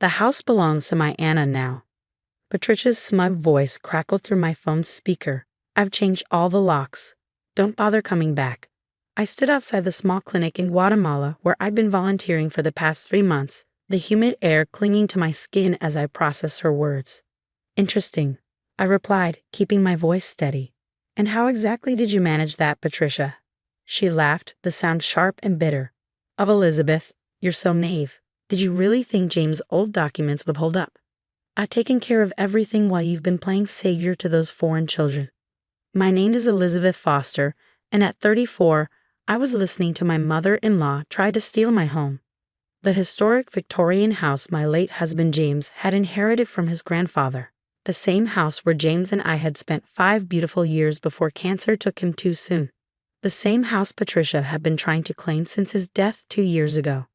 The house belongs to my Anna now. Patricia's smug voice crackled through my phone's speaker. I've changed all the locks. Don't bother coming back. I stood outside the small clinic in Guatemala where I'd been volunteering for the past 3 months, the humid air clinging to my skin as I processed her words. Interesting, I replied, keeping my voice steady. And how exactly did you manage that, Patricia? She laughed, the sound sharp and bitter. Of Elizabeth, you're so naive. Did you really think James' old documents would hold up? I've taken care of everything while you've been playing savior to those foreign children. My name is Elizabeth Foster, and at 34, I was listening to my mother-in-law try to steal my home. The historic Victorian house my late husband James had inherited from his grandfather. The same house where James and I had spent 5 beautiful years before cancer took him too soon. The same house Patricia had been trying to claim since his death 2 years ago.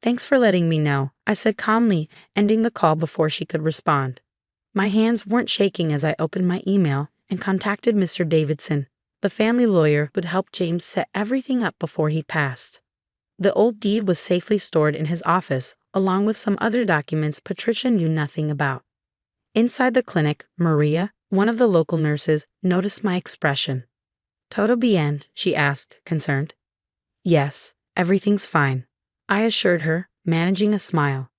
Thanks for letting me know, I said calmly, ending the call before she could respond. My hands weren't shaking as I opened my email and contacted Mr. Davidson, the family lawyer who'd helped James set everything up before he passed. The old deed was safely stored in his office, along with some other documents Patricia knew nothing about. Inside the clinic, Maria, one of the local nurses, noticed my expression. Todo bien? She asked, concerned. Yes, everything's fine, I assured her, managing a smile.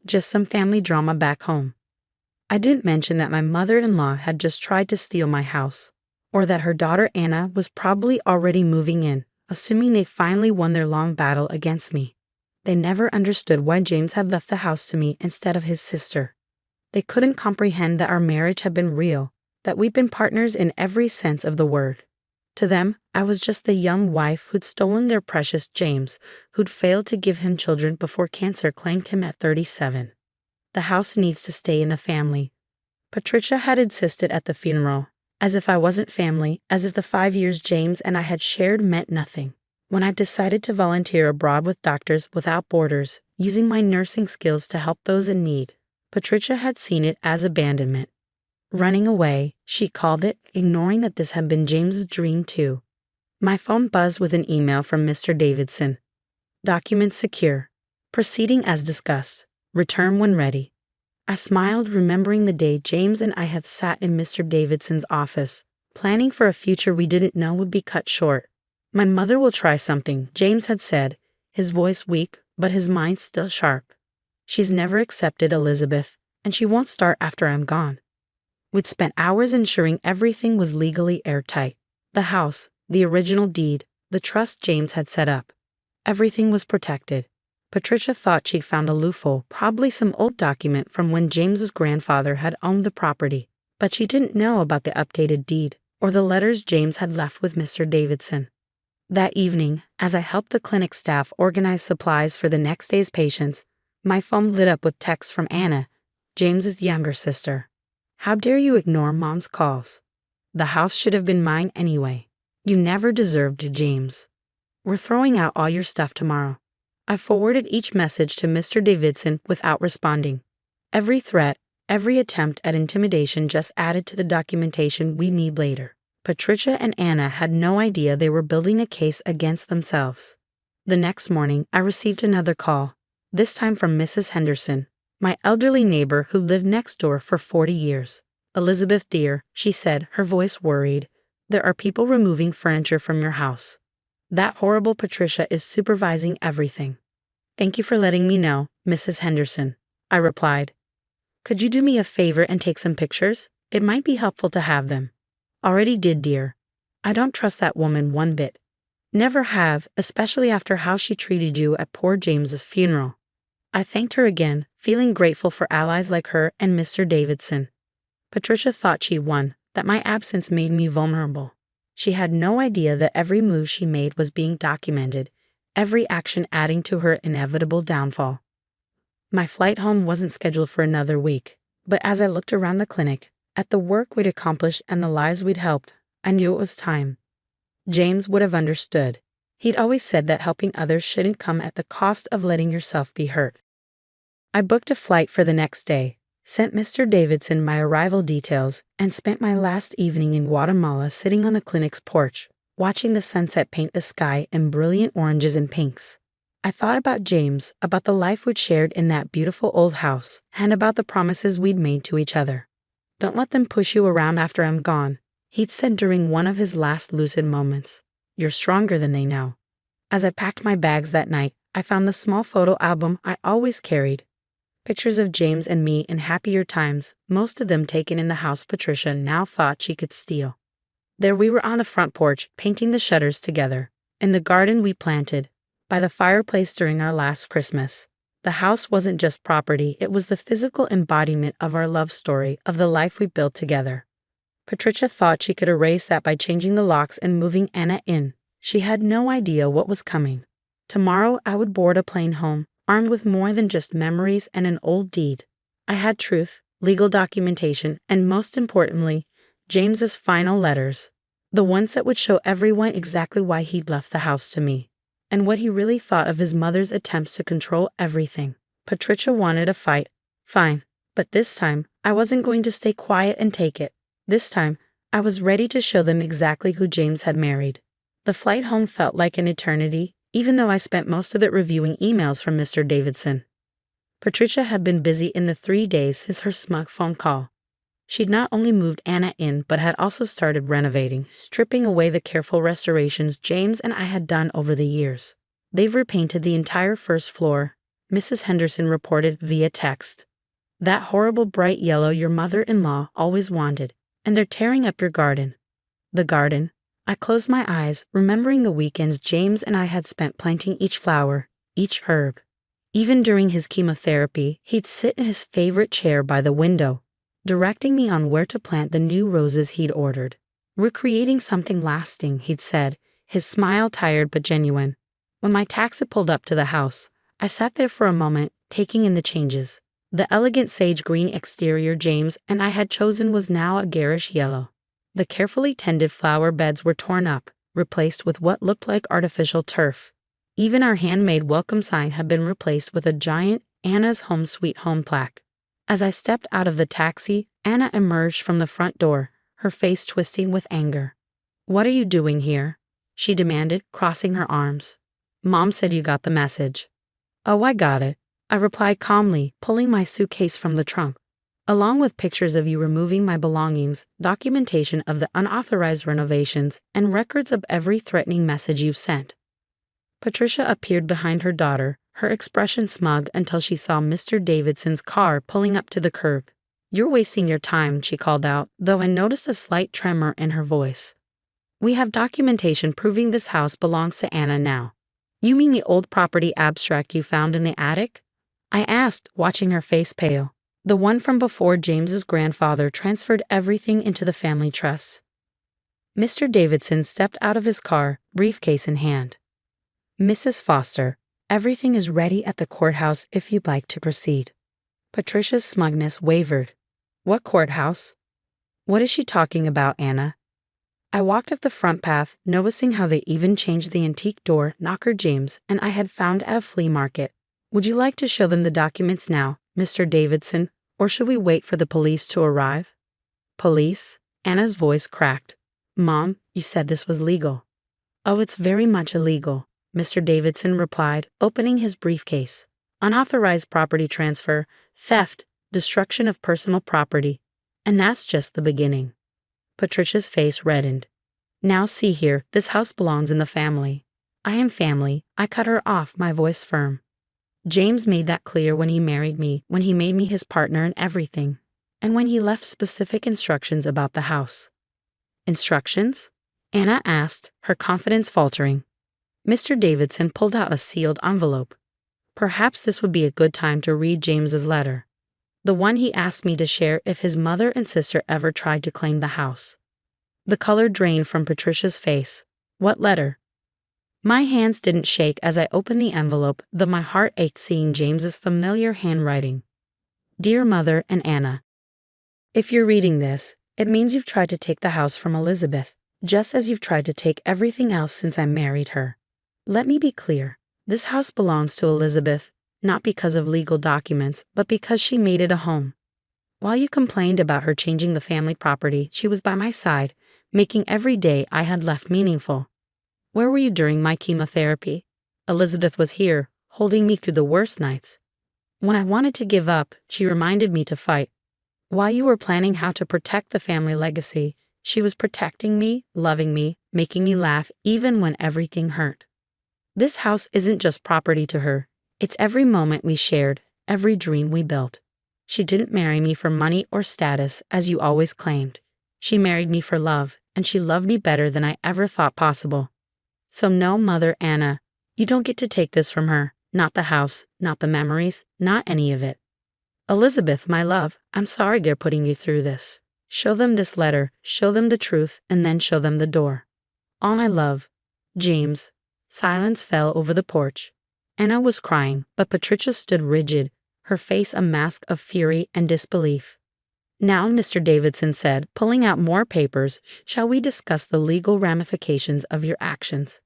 Just some family drama back home. I didn't mention that my mother-in-law had just tried to steal my house, or that her daughter Anna was probably already moving in, assuming they finally won their long battle against me. They never understood why James had left the house to me instead of his sister. They couldn't comprehend that our marriage had been real, that we'd been partners in every sense of the word. To them, I was just the young wife who'd stolen their precious James, who'd failed to give him children before cancer claimed him at 37. The house needs to stay in the family. Patricia had insisted at the funeral, as if I wasn't family, as if the 5 years James and I had shared meant nothing. When I decided to volunteer abroad with Doctors Without Borders, using my nursing skills to help those in need, Patricia had seen it as abandonment. Running away, she called it, ignoring that this had been James's dream too. My phone buzzed with an email from Mr. Davidson. Documents secure. Proceeding as discussed. Return when ready. I smiled, remembering the day James and I had sat in Mr. Davidson's office, planning for a future we didn't know would be cut short. My mother will try something, James had said, his voice weak, but his mind still sharp. She's never accepted Elizabeth, and she won't start after I'm gone. We'd spent hours ensuring everything was legally airtight. The house, the original deed, the trust James had set up. Everything was protected. Patricia thought she'd found a loophole, probably some old document from when James's grandfather had owned the property, but she didn't know about the updated deed or the letters James had left with Mr. Davidson. That evening, as I helped the clinic staff organize supplies for the next day's patients, my phone lit up with texts from Anna, James's younger sister. How dare you ignore Mom's calls? The house should have been mine anyway. You never deserved James. We're throwing out all your stuff tomorrow. I forwarded each message to Mr. Davidson without responding. Every threat, every attempt at intimidation just added to the documentation we need later. Patricia and Anna had no idea they were building a case against themselves. The next morning, I received another call, this time from Mrs. Henderson, my elderly neighbor who lived next door for 40 years. Elizabeth dear, she said, her voice worried, there are people removing furniture from your house. That horrible Patricia is supervising everything. Thank you for letting me know, Mrs. Henderson, I replied. Could you do me a favor and take some pictures? It might be helpful to have them. Already did, dear. I don't trust that woman one bit. Never have, especially after how she treated you at poor James's funeral. I thanked her again, feeling grateful for allies like her and Mr. Davidson. Patricia thought she won, that my absence made me vulnerable. She had no idea that every move she made was being documented, every action adding to her inevitable downfall. My flight home wasn't scheduled for another week, but as I looked around the clinic, at the work we'd accomplished and the lives we'd helped, I knew it was time. James would have understood. He'd always said that helping others shouldn't come at the cost of letting yourself be hurt. I booked a flight for the next day, sent Mr. Davidson my arrival details, and spent my last evening in Guatemala sitting on the clinic's porch, watching the sunset paint the sky in brilliant oranges and pinks. I thought about James, about the life we'd shared in that beautiful old house, and about the promises we'd made to each other. Don't let them push you around after I'm gone, he'd said during one of his last lucid moments. You're stronger than they know. As I packed my bags that night, I found the small photo album I always carried. Pictures of James and me in happier times, most of them taken in the house Patricia now thought she could steal. There we were on the front porch, painting the shutters together. In the garden we planted, by the fireplace during our last Christmas. The house wasn't just property, it was the physical embodiment of our love story, of the life we built together. Patricia thought she could erase that by changing the locks and moving Anna in. She had no idea what was coming. Tomorrow I would board a plane home, armed with more than just memories and an old deed. I had truth, legal documentation, and most importantly, James's final letters. The ones that would show everyone exactly why he'd left the house to me, and what he really thought of his mother's attempts to control everything. Patricia wanted a fight. Fine. But this time, I wasn't going to stay quiet and take it. This time, I was ready to show them exactly who James had married. The flight home felt like an eternity, even though I spent most of it reviewing emails from Mr. Davidson. Patricia had been busy in the 3 days since her smug phone call. She'd not only moved Anna in, but had also started renovating, stripping away the careful restorations James and I had done over the years. They've repainted the entire first floor, Mrs. Henderson reported via text. That horrible bright yellow your mother-in-law always wanted, and they're tearing up your garden. The garden. I closed my eyes, remembering the weekends James and I had spent planting each flower, each herb. Even during his chemotherapy, he'd sit in his favorite chair by the window, directing me on where to plant the new roses he'd ordered. We're creating something lasting, he'd said, his smile tired but genuine. When my taxi pulled up to the house, I sat there for a moment, taking in the changes. The elegant sage green exterior James and I had chosen was now a garish yellow. The carefully tended flower beds were torn up, replaced with what looked like artificial turf. Even our handmade welcome sign had been replaced with a giant Anna's Home Sweet Home plaque. As I stepped out of the taxi, Anna emerged from the front door, her face twisting with anger. "What are you doing here?" she demanded, crossing her arms. "Mom said you got the message." "Oh, I got it," I replied calmly, pulling my suitcase from the trunk. "Along with pictures of you removing my belongings, documentation of the unauthorized renovations, and records of every threatening message you've sent." Patricia appeared behind her daughter, her expression smug until she saw Mr. Davidson's car pulling up to the curb. "You're wasting your time," she called out, though I noticed a slight tremor in her voice. "We have documentation proving this house belongs to Anna now." "You mean the old property abstract you found in the attic?" I asked, watching her face pale. "The one from before James's grandfather transferred everything into the family trust." Mr. Davidson stepped out of his car, briefcase in hand. "Mrs. Foster, everything is ready at the courthouse if you'd like to proceed." Patricia's smugness wavered. "What courthouse? What is she talking about, Anna?" I walked up the front path, noticing how they even changed the antique door knocker James and I had found at a flea market. "Would you like to show them the documents now, Mr. Davidson, or should we wait for the police to arrive?" "Police?" Anna's voice cracked. "Mom, you said this was legal." "Oh, it's very much illegal," Mr. Davidson replied, opening his briefcase. "Unauthorized property transfer, theft, destruction of personal property. And that's just the beginning." Patricia's face reddened. "Now see here, this house belongs in the family." "I am family," I cut her off, my voice firm. "James made that clear when he married me, when he made me his partner in everything, and when he left specific instructions about the house." "Instructions?" Anna asked, her confidence faltering. Mr. Davidson pulled out a sealed envelope. Perhaps this would be a good time to read James's letter. The one he asked me to share if his mother and sister ever tried to claim the house. The color drained from Patricia's face. "What letter?" My hands didn't shake as I opened the envelope, though my heart ached seeing James's familiar handwriting. "Dear Mother and Anna, if you're reading this, it means you've tried to take the house from Elizabeth, just as you've tried to take everything else since I married her. Let me be clear. This house belongs to Elizabeth, not because of legal documents, but because she made it a home. While you complained about her changing the family property, she was by my side, making every day I had left meaningful. Where were you during my chemotherapy? Elizabeth was here, holding me through the worst nights. When I wanted to give up, she reminded me to fight. While you were planning how to protect the family legacy, she was protecting me, loving me, making me laugh even when everything hurt. This house isn't just property to her, it's every moment we shared, every dream we built. She didn't marry me for money or status, as you always claimed. She married me for love, and she loved me better than I ever thought possible. So no, Mother Anna, you don't get to take this from her, not the house, not the memories, not any of it. Elizabeth, my love, I'm sorry they're putting you through this. Show them this letter, show them the truth, and then show them the door. All my love, James. Silence fell over the porch. Anna was crying, but Patricia stood rigid, her face a mask of fury and disbelief. Now, Mr. Davidson said, pulling out more papers, shall we discuss the legal ramifications of your actions?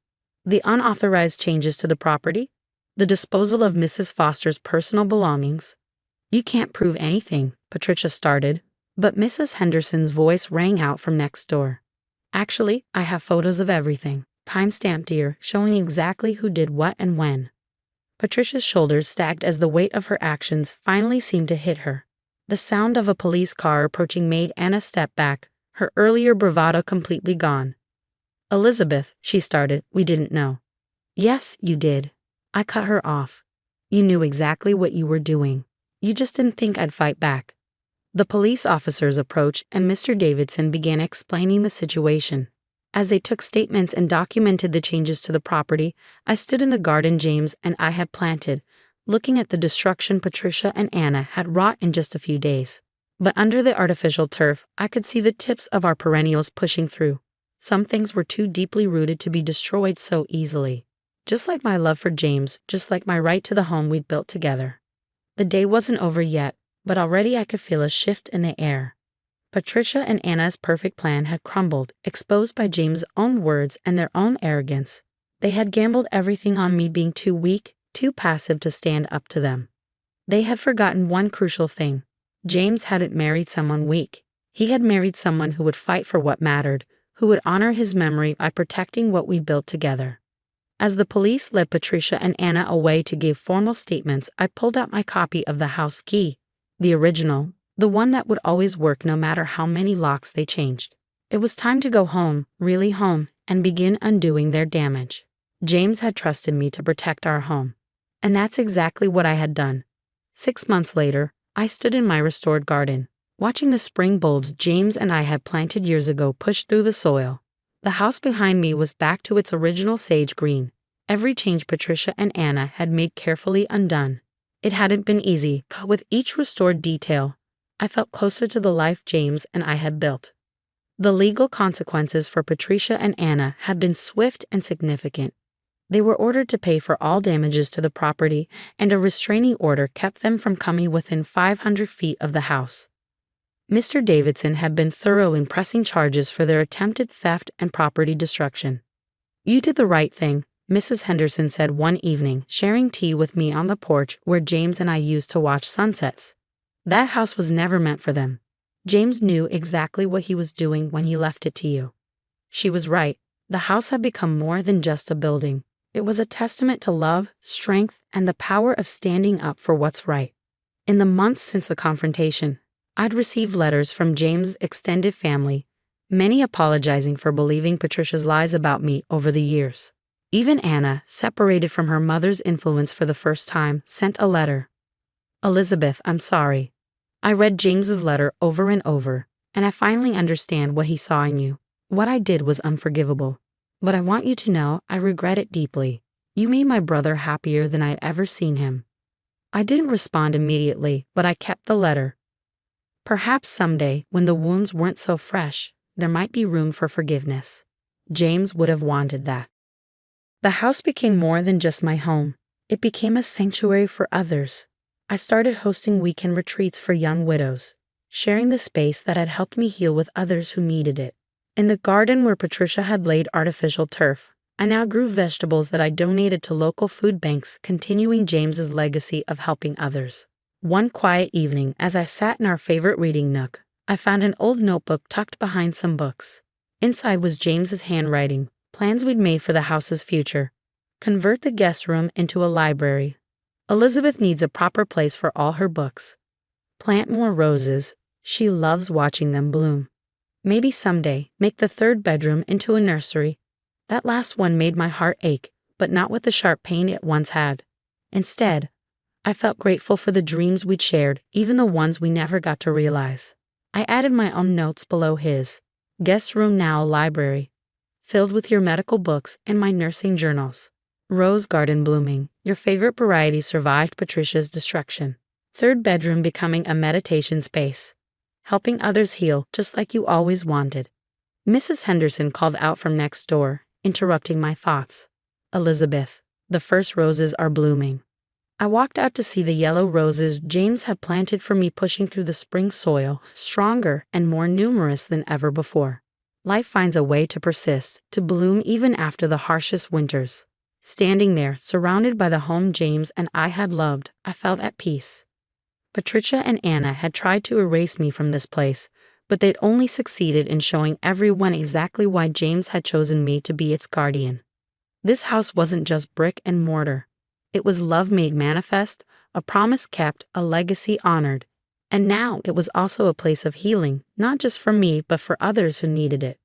The unauthorized changes to the property? The disposal of Mrs. Foster's personal belongings? You can't prove anything, Patricia started, but Mrs. Henderson's voice rang out from next door. Actually, I have photos of everything, time-stamped here, showing exactly who did what and when. Patricia's shoulders sagged as the weight of her actions finally seemed to hit her. The sound of a police car approaching made Anna step back, her earlier bravado completely gone. Elizabeth, she started, we didn't know. Yes, you did. I cut her off. You knew exactly what you were doing. You just didn't think I'd fight back. The police officers approached and Mr. Davidson began explaining the situation. As they took statements and documented the changes to the property, I stood in the garden James and I had planted, looking at the destruction Patricia and Anna had wrought in just a few days. But under the artificial turf, I could see the tips of our perennials pushing through. Some things were too deeply rooted to be destroyed so easily. Just like my love for James, just like my right to the home we'd built together. The day wasn't over yet, but already I could feel a shift in the air. Patricia and Anna's perfect plan had crumbled, exposed by James' own words and their own arrogance. They had gambled everything on me being too weak, too passive to stand up to them. They had forgotten one crucial thing. James hadn't married someone weak. He had married someone who would fight for what mattered, who would honor his memory by protecting what we built together. As the police led Patricia and Anna away to give formal statements, I pulled out my copy of the house key, the original, the one that would always work no matter how many locks they changed. It was time to go home, really home, and begin undoing their damage. James had trusted me to protect our home. And that's exactly what I had done. 6 months later, I stood in my restored garden, watching the spring bulbs James and I had planted years ago push through the soil. The house behind me was back to its original sage green, every change Patricia and Anna had made carefully undone. It hadn't been easy, but with each restored detail, I felt closer to the life James and I had built. The legal consequences for Patricia and Anna had been swift and significant. They were ordered to pay for all damages to the property, and a restraining order kept them from coming within 500 feet of the house. Mr. Davidson had been thorough in pressing charges for their attempted theft and property destruction. You did the right thing, Mrs. Henderson said one evening, sharing tea with me on the porch where James and I used to watch sunsets. That house was never meant for them. James knew exactly what he was doing when he left it to you. She was right. The house had become more than just a building. It was a testament to love, strength, and the power of standing up for what's right. In the months since the confrontation, I'd received letters from James' extended family, many apologizing for believing Patricia's lies about me over the years. Even Anna, separated from her mother's influence for the first time, sent a letter. Elizabeth, I'm sorry. I read James's letter over and over, and I finally understand what he saw in you. What I did was unforgivable. But I want you to know I regret it deeply. You made my brother happier than I'd ever seen him. I didn't respond immediately, but I kept the letter. Perhaps someday, when the wounds weren't so fresh, there might be room for forgiveness. James would have wanted that. The house became more than just my home. It became a sanctuary for others. I started hosting weekend retreats for young widows, sharing the space that had helped me heal with others who needed it. In the garden where Patricia had laid artificial turf, I now grew vegetables that I donated to local food banks, continuing James's legacy of helping others. One quiet evening, as I sat in our favorite reading nook, I found an old notebook tucked behind some books. Inside was James's handwriting, plans we'd made for the house's future. Convert the guest room into a library, Elizabeth needs a proper place for all her books. Plant more roses. She loves watching them bloom. Maybe someday, make the third bedroom into a nursery. That last one made my heart ache, but not with the sharp pain it once had. Instead, I felt grateful for the dreams we'd shared, even the ones we never got to realize. I added my own notes below his. Guest room now a library, filled with your medical books and my nursing journals. Rose garden blooming, your favorite variety survived Patricia's destruction. Third bedroom becoming a meditation space, helping others heal just like you always wanted. Mrs. Henderson called out from next door, interrupting my thoughts. Elizabeth, the first roses are blooming. I walked out to see the yellow roses James had planted for me pushing through the spring soil, stronger and more numerous than ever before. Life finds a way to persist, to bloom even after the harshest winters. Standing there, surrounded by the home James and I had loved, I felt at peace. Patricia and Anna had tried to erase me from this place, but they'd only succeeded in showing everyone exactly why James had chosen me to be its guardian. This house wasn't just brick and mortar. It was love made manifest, a promise kept, a legacy honored. And now it was also a place of healing, not just for me but for others who needed it.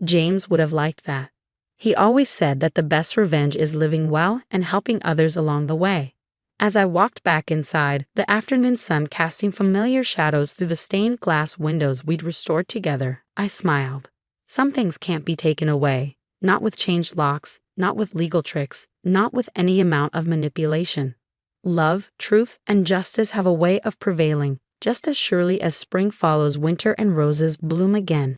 James would have liked that. He always said that the best revenge is living well and helping others along the way. As I walked back inside, the afternoon sun casting familiar shadows through the stained glass windows we'd restored together, I smiled. Some things can't be taken away, not with changed locks, not with legal tricks, not with any amount of manipulation. Love, truth, and justice have a way of prevailing, just as surely as spring follows winter and roses bloom again.